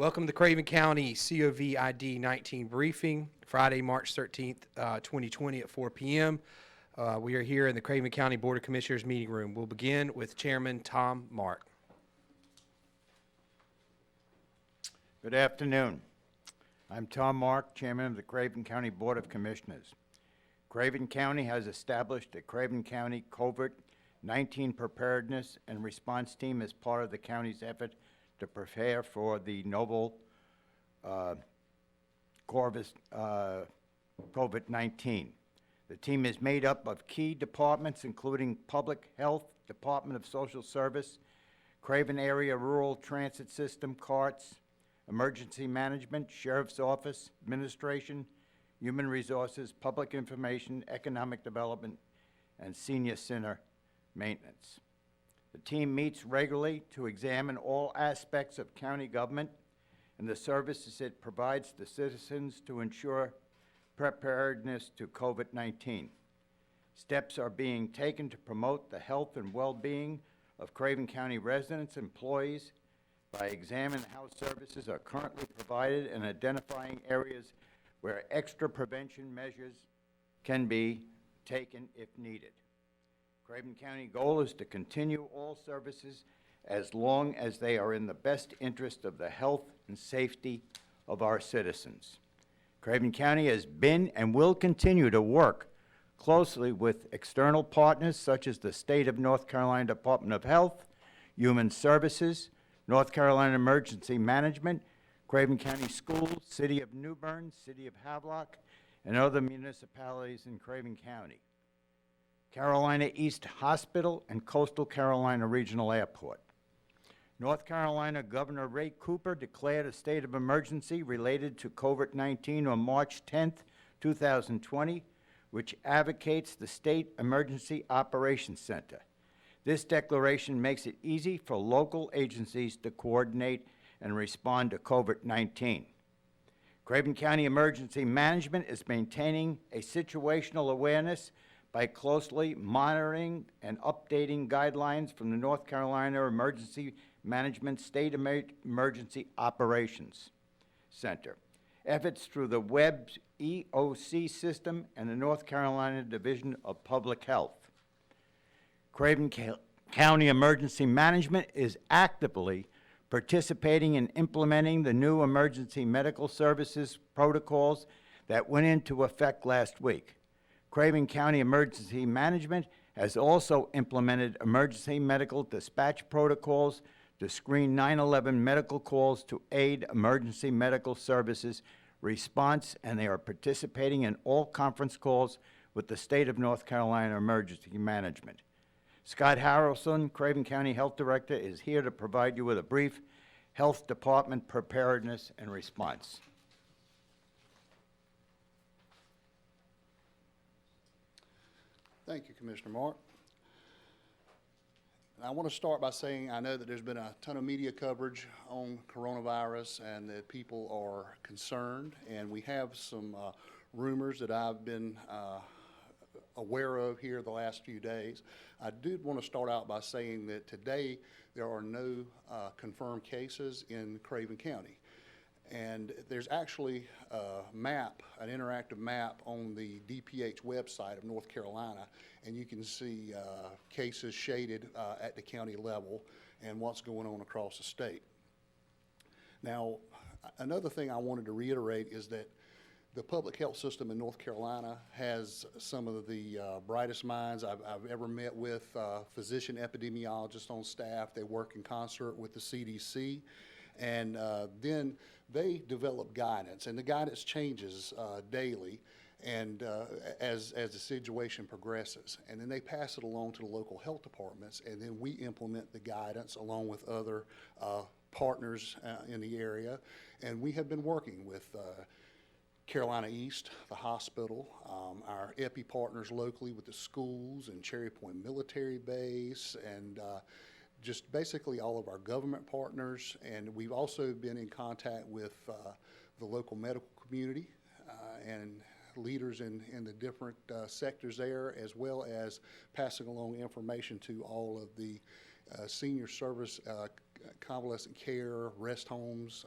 Welcome to the Craven County COVID-19 briefing, Friday, March 13th, 2020 at 4 p.m. We are here in the Craven County Board of Commissioners meeting room. We'll begin with Chairman Tom Mark. Good afternoon. I'm Tom Mark, Chairman of the Craven County Board of Commissioners. Craven County has established a Craven County COVID-19 preparedness and response team as part of the county's effort to prepare for the novel COVID-19. The team is made up of key departments including Public Health, Department of Social Service, Craven Area Rural Transit System, CARTS, Emergency Management, Sheriff's Office, Administration, Human Resources, Public Information, Economic Development, and Senior Center Maintenance. The team meets regularly to examine all aspects of county government and the services it provides to citizens to ensure preparedness to COVID-19. Steps are being taken to promote the health and well-being of Craven County residents and employees by examining how services are currently provided and identifying areas where extra prevention measures can be taken if needed. Craven County goal is to continue all services as long as they are in the best interest of the health and safety of our citizens. Craven County has been and will continue to work closely with external partners such as the State of North Carolina Department of Health, Human Services, North Carolina Emergency Management, Craven County Schools, City of New Bern, City of Havelock, and other municipalities in Craven County, Carolina East Hospital, and Coastal Carolina Regional Airport. North Carolina Governor Ray Cooper declared a state of emergency related to COVID-19 on March 10, 2020, which advocates the State Emergency Operations Center. This declaration makes it easy for local agencies to coordinate and respond to COVID-19. Craven County Emergency Management is maintaining a situational awareness by closely monitoring and updating guidelines from the North Carolina Emergency Management State Emergency Operations Center. Efforts through the WEB's EOC system and the North Carolina Division of Public Health. Craven County Emergency Management is actively participating in implementing the new emergency medical services protocols that went into effect last week. Craven County Emergency Management has also implemented emergency medical dispatch protocols to screen 9/11 medical calls to aid emergency medical services response, and they are participating in all conference calls with the State of North Carolina Emergency Management. Scott Harrelson, Craven County Health Director, is here to provide you with a brief Health Department preparedness and response. Thank you, Commissioner Mark. And I want to start by saying I know that there's been a ton of media coverage on coronavirus and that people are concerned, and we have some rumors that I've been aware of here the last few days. I did want to start out by saying that today there are no confirmed cases in Craven County. And there's actually a map, an interactive map on the DPH website of North Carolina, and you can see cases shaded at the county level and what's going on across the state. Now, another thing I wanted to reiterate is that the public health system in North Carolina has some of the brightest minds I've ever met with, physician epidemiologists on staff. They work in concert with the CDC, and then they develop guidance, and the guidance changes daily and as the situation progresses. And then they pass it along to the local health departments, and then we implement the guidance along with other partners in the area. And we have been working with Carolina East, the hospital, our EPI partners locally with the schools and Cherry Point Military Base, and just basically all of our government partners. And we've also been in contact with the local medical community and leaders in the different sectors there, as well as passing along information to all of the senior service convalescent care, rest homes,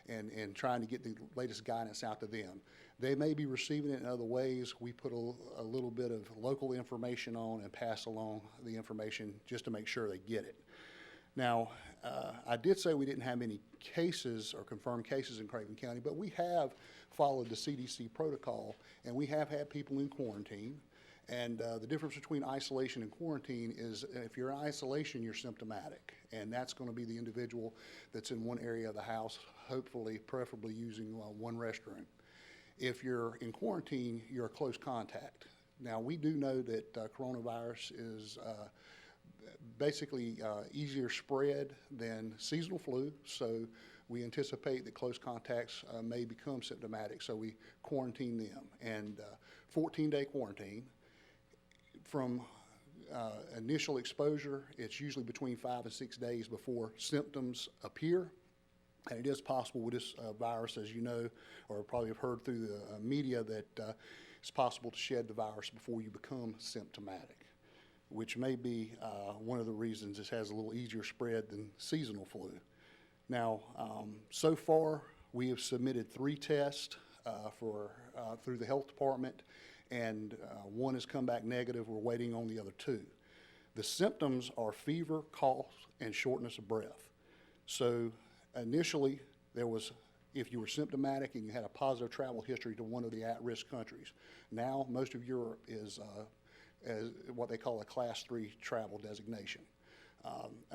and trying to get the latest guidance out to them. They may be receiving it in other ways. We put a little bit of local information on and pass along the information just to make sure they get it. Now, I did say we didn't have any cases or confirmed cases in Craven County, but we have followed the CDC protocol, and we have had people in quarantine. And the difference between isolation and quarantine is if you're in isolation, you're symptomatic, and that's going to be the individual that's in one area of the house, hopefully, preferably using one restroom. If you're in quarantine, you're a close contact. Now, we do know that coronavirus is basically easier spread than seasonal flu, so we anticipate that close contacts may become symptomatic, so we quarantine them. And 14-day quarantine. From initial exposure, it's usually between 5 and 6 days before symptoms appear. And it is possible with this virus, as you know, or probably have heard through the media, that it's possible to shed the virus before you become symptomatic, which may be one of the reasons this has a little easier spread than seasonal flu. Now, so far, we have submitted 3 tests through the health department, and one has come back negative. We're waiting on the other 2. The symptoms are fever, cough, and shortness of breath. So initially, there was, if you were symptomatic and you had a positive travel history to one of the at-risk countries. Now, most of Europe is as what they call a Class 3 travel designation.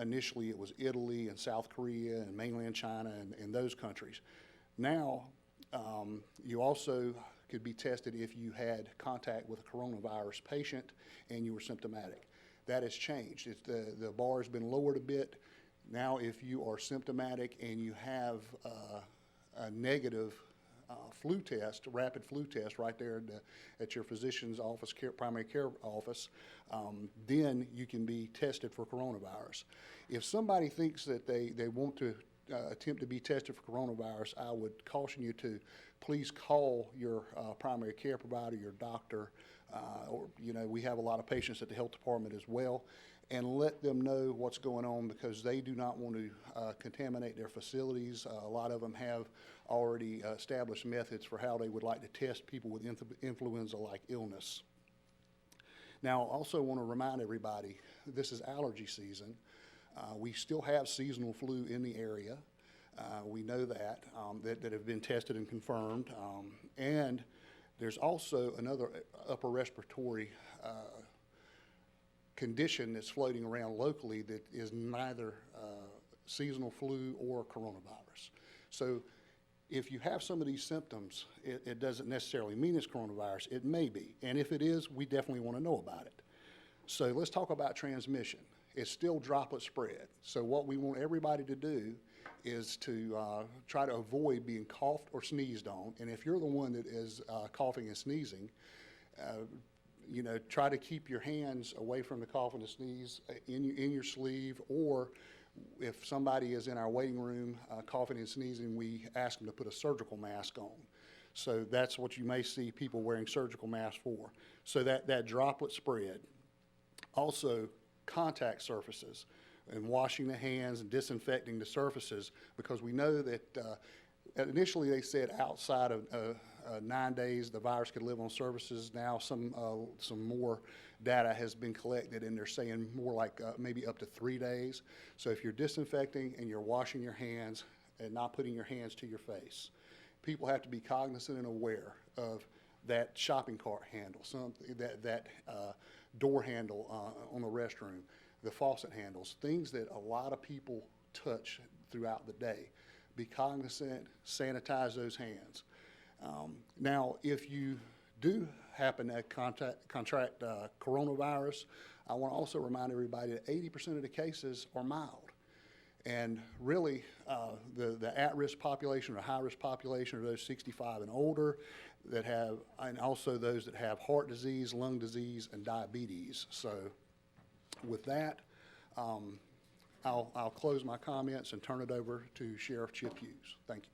Initially, it was Italy and South Korea and mainland China and those countries. Now, you also could be tested if you had contact with a coronavirus patient and you were symptomatic. That has changed. The bar has been lowered a bit. Now, if you are symptomatic and you have a negative flu test, rapid flu test right there at your physician's office, primary care office, then you can be tested for coronavirus. If somebody thinks that they want to attempt to be tested for coronavirus, I would caution you to please call your primary care provider, your doctor, or, we have a lot of patients at the health department as well, and let them know what's going on, because they do not want to contaminate their facilities. A lot of them have already established methods for how they would like to test people with influenza-like illness. Now, I also want to remind everybody, this is allergy season. We still have seasonal flu in the area. We know that have been tested and confirmed. And there's also another upper respiratory condition that's floating around locally that is neither seasonal flu or coronavirus. So if you have some of these symptoms, it doesn't necessarily mean it's coronavirus. It may be. And if it is, we definitely want to know about it. So let's talk about transmission. It's still droplet spread. So what we want everybody to do is to try to avoid being coughed or sneezed on. And if you're the one that is coughing and sneezing, try to keep your hands away from the cough and the sneeze in your sleeve, or if somebody is in our waiting room coughing and sneezing, we ask them to put a surgical mask on. So that's what you may see people wearing surgical masks for. So that droplet spread. Also, contact surfaces and washing the hands and disinfecting the surfaces, because we know that initially they said outside of 9 days the virus could live on surfaces. Now some more data has been collected, and they're saying more like maybe up to 3 days. So if you're disinfecting and you're washing your hands and not putting your hands to your face, people have to be cognizant and aware of that shopping cart handle, that door handle on the restroom, the faucet handles, things that a lot of people touch throughout the day. Be cognizant, sanitize those hands. Now, if you do happen to contract coronavirus, I want to also remind everybody that 80% of the cases are mild. And really, the at-risk population or high-risk population are those 65 and older that have, and also those that have heart disease, lung disease, and diabetes. So with that, I'll close my comments and turn it over to Sheriff Chip Hughes. Thank you.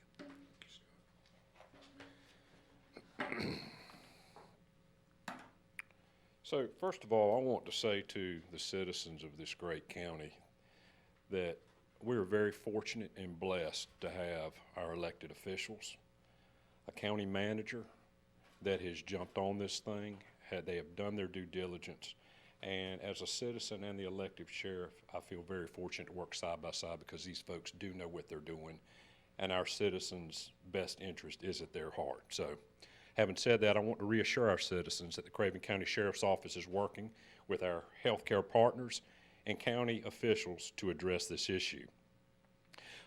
So first of all, I want to say to the citizens of this great county that we're very fortunate and blessed to have our elected officials, a county manager that has jumped on this thing. They have done their due diligence. And as a citizen and the elected sheriff, I feel very fortunate to work side by side because these folks do know what they're doing, and our citizens' best interest is at their heart. So, having said that, I want to reassure our citizens that the Craven County Sheriff's Office is working with our healthcare partners and county officials to address this issue.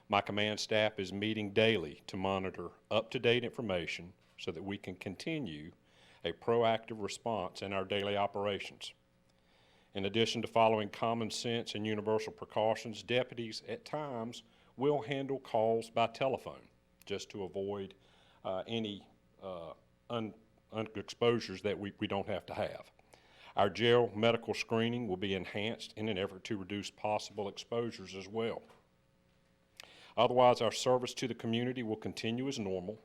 My command staff is meeting daily to monitor up-to-date information so that we can continue a proactive response in our daily operations. In addition to following common sense and universal precautions, deputies at times will handle calls by telephone just to avoid any exposures that we don't have to have. Our jail medical screening will be enhanced in an effort to reduce possible exposures as well. Otherwise, our service to the community will continue as normal,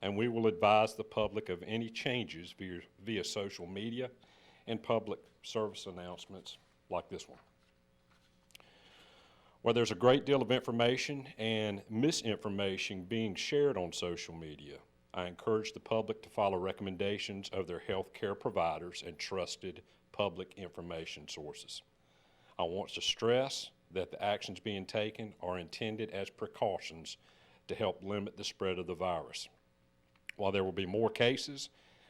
and we will advise the public of any changes via social media and public service announcements like this one. Where there's a great deal of information and misinformation being shared on social media, I encourage the public to follow recommendations of their health care providers and trusted public information sources. I want to stress that the actions being taken are intended as precautions to help limit the spread of the virus. While there will be more cases,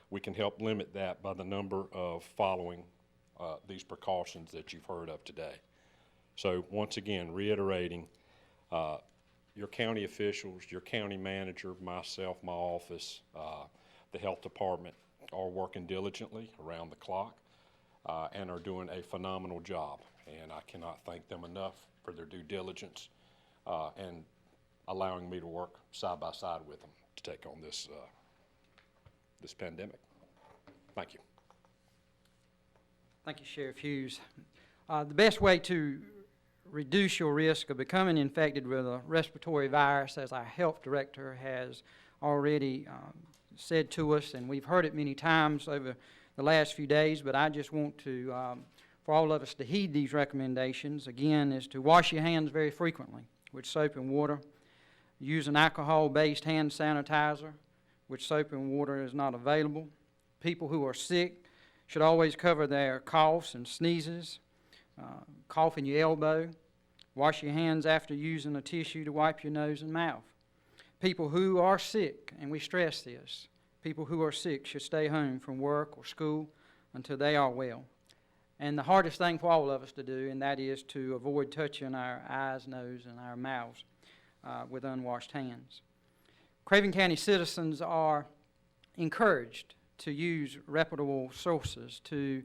we can help limit that by the number of following these precautions that you've heard of today. So once again, reiterating, your county officials, your county manager, myself, my office, the health department are working diligently around the clock and are doing a phenomenal job. And I cannot thank them enough for their due diligence and allowing me to work side by side with them to take on this pandemic. Thank you. Thank you, Sheriff Hughes. The best way to reduce your risk of becoming infected with a respiratory virus, as our health director has already said to us, and we've heard it many times over the last few days, but I just want to, for all of us to heed these recommendations, again, is to wash your hands very frequently with soap and water. Use an alcohol-based hand sanitizer, which soap and water is not available. People who are sick should always cover their coughs and sneezes. Cough in your elbow. Wash your hands after using a tissue to wipe your nose and mouth. People who are sick, and we stress this, people who are sick should stay home from work or school until they are well. And the hardest thing for all of us to do, and that is to avoid touching our eyes, nose, and our mouths with unwashed hands. Craven County citizens are encouraged to use reputable sources to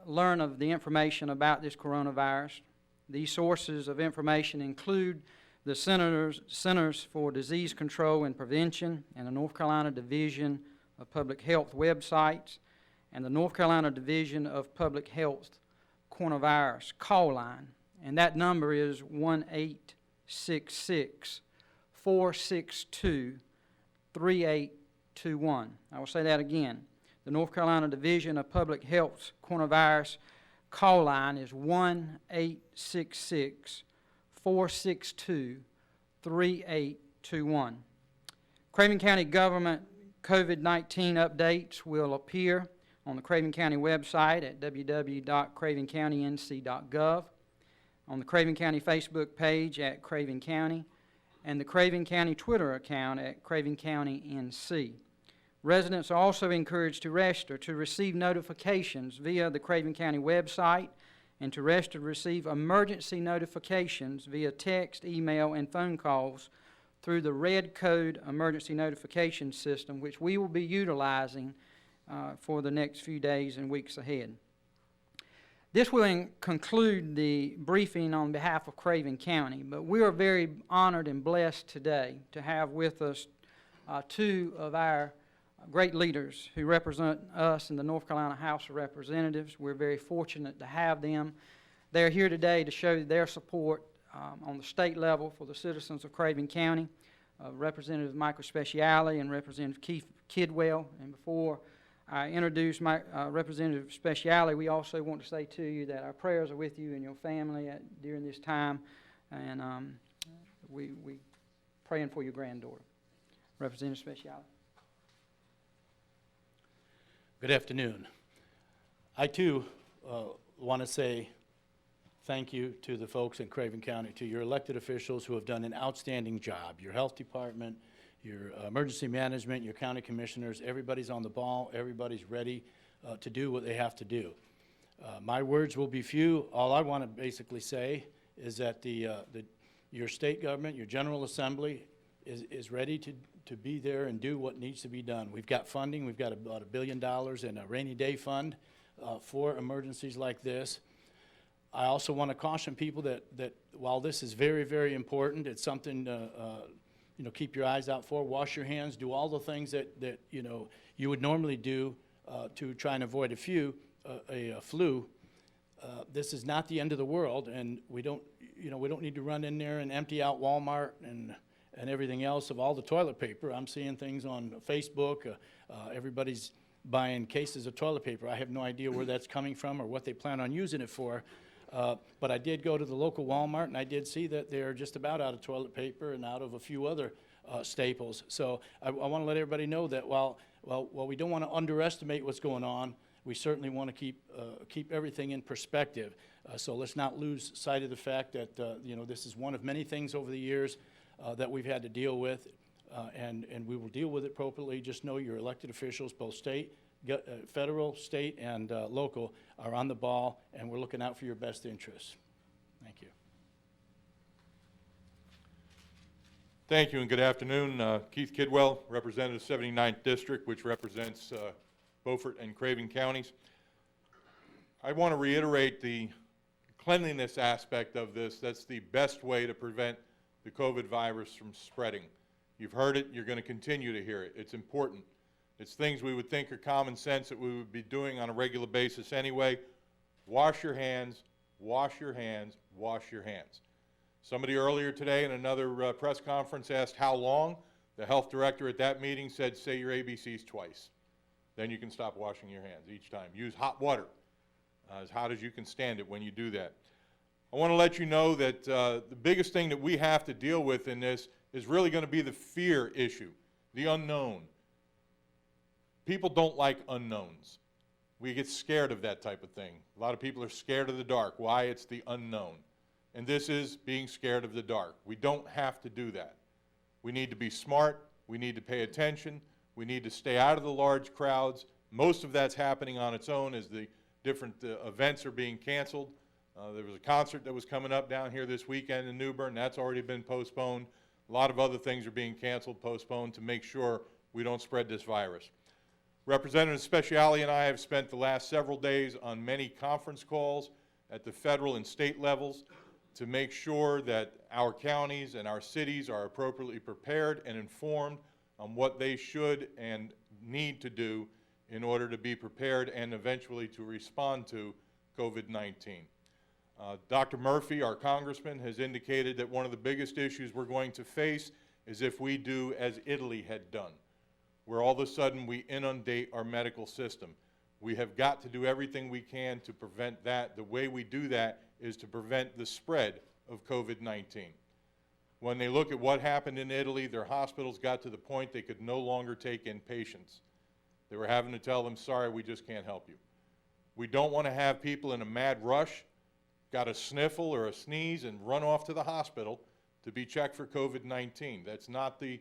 learn of the information about this coronavirus. These sources of information include the Centers for Disease Control and Prevention and the North Carolina Division of Public Health websites and the North Carolina Division of Public Health coronavirus call line. And that number is 1-866-462-3821. I will say that again. The North Carolina Division of Public Health coronavirus call line is 1-866-462-3821. Craven County government COVID-19 updates will appear on the Craven County website at www.cravenncounty.nc.gov, on the Craven County Facebook page at Craven County, and the Craven County Twitter account at Craven County NC. Residents are also encouraged to register to receive notifications via the Craven County website and to register to receive emergency notifications via text, email, and phone calls through the Red Code emergency notification system, which we will be utilizing for the next few days and weeks ahead. This will conclude the briefing on behalf of Craven County, but we are very honored and blessed today to have with us two of our great leaders who represent us in the North Carolina House of Representatives. We're very fortunate to have them. They're here today to show their support on the state level for the citizens of Craven County, Representative Michael Speciale and Representative Keith Kidwell. And before I introduce Representative Speciale, we also want to say to you that our prayers are with you and your family during this time and we praying for your granddaughter. Representative Speciale. Good afternoon. I too want to say thank you to the folks in Craven County, to your elected officials who have done an outstanding job. Your health department, your emergency management, your county commissioners, everybody's on the ball, everybody's ready to do what they have to do. My words will be few. All I want to basically say is that your state government, your General Assembly is ready to be there and do what needs to be done. We've got funding. We've got about $1 billion in a rainy day fund for emergencies like this. I also want to caution people that while this is very, very important, it's something keep your eyes out for. Wash your hands. Do all the things that you would normally do to try and avoid a flu. This is not the end of the world, and we don't need to run in there and empty out Walmart and everything else of all the toilet paper. I'm seeing things on Facebook. Everybody's buying cases of toilet paper. I have no idea where that's coming from or what they plan on using it for. But I did go to the local Walmart, and I did see that they're just about out of toilet paper and out of a few other staples. So I want to let everybody know that while we don't want to underestimate what's going on, we certainly want to keep everything in perspective. So let's not lose sight of the fact that this is one of many things over the years that we've had to deal with, and we will deal with it appropriately. Just know your elected officials, both federal, state, and local, are on the ball, and we're looking out for your best interests. Thank you. Thank you and good afternoon. Keith Kidwell, Representative 79th District, which represents Beaufort and Craven counties. I want to reiterate the cleanliness aspect of this. That's the best way to prevent the COVID virus from spreading. You've heard it, you're going to continue to hear it. It's important. It's things we would think are common sense that we would be doing on a regular basis anyway. Wash your hands, wash your hands, wash your hands. Somebody earlier today in another press conference asked how long. The health director at that meeting said, say your ABCs twice. Then you can stop washing your hands each time. Use hot water, as hot as you can stand it when you do that. I want to let you know that the biggest thing that we have to deal with in this is really going to be the fear issue, the unknown. People don't like unknowns. We get scared of that type of thing. A lot of people are scared of the dark. Why? It's the unknown. And this is being scared of the dark. We don't have to do that. We need to be smart. We need to pay attention. We need to stay out of the large crowds. Most of that's happening on its own as the different events are being canceled. There was a concert that was coming up down here this weekend in New Bern. That's already been postponed. A lot of other things are being canceled, postponed to make sure we don't spread this virus. Representative Speciale and I have spent the last several days on many conference calls at the federal and state levels to make sure that our counties and our cities are appropriately prepared and informed on what they should and need to do in order to be prepared and eventually to respond to COVID-19. Dr. Murphy, our congressman, has indicated that one of the biggest issues we're going to face is if we do as Italy had done, where all of a sudden we inundate our medical system. We have got to do everything we can to prevent that. The way we do that is to prevent the spread of COVID-19. When they look at what happened in Italy, their hospitals got to the point they could no longer take in patients. They were having to tell them, sorry, we just can't help you. We don't want to have people in a mad rush, got a sniffle or a sneeze and run off to the hospital to be checked for COVID-19. That's not the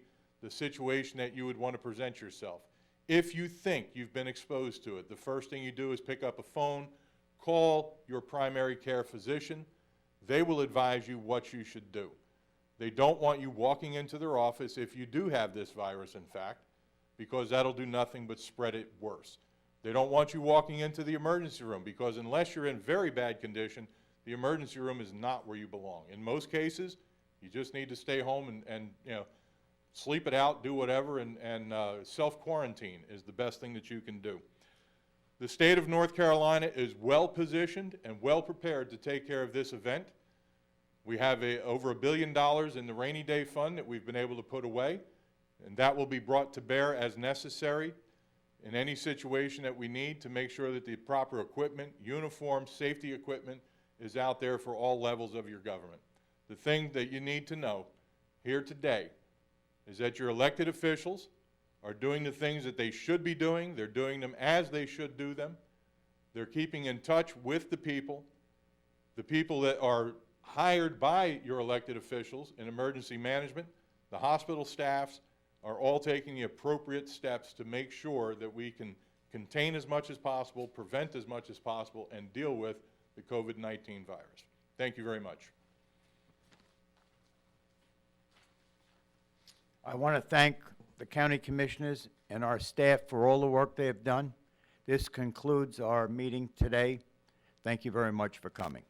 situation that you would want to present yourself. If you think you've been exposed to it, the first thing you do is pick up a phone, call your primary care physician. They will advise you what you should do. They don't want you walking into their office if you do have this virus, in fact, because that'll do nothing but spread it worse. They don't want you walking into the emergency room because unless you're in very bad condition, the emergency room is not where you belong. In most cases, you just need to stay home and sleep it out, do whatever, and self-quarantine is the best thing that you can do. The state of North Carolina is well positioned and well prepared to take care of this event. We have over $1 billion in the rainy day fund that we've been able to put away, and that will be brought to bear as necessary in any situation that we need to make sure that the proper equipment, uniform, safety equipment is out there for all levels of your government. the thing that you need to know here today is that your elected officials are doing the things that they should be doing. They're doing them as they should do them. They're keeping in touch with the people that are hired by your elected officials in emergency management. The hospital staffs are all taking the appropriate steps to make sure that we can contain as much as possible, prevent as much as possible, and deal with the COVID-19 virus. Thank you very much. I want to thank the county commissioners and our staff for all the work they have done. This concludes our meeting today. Thank you very much for coming.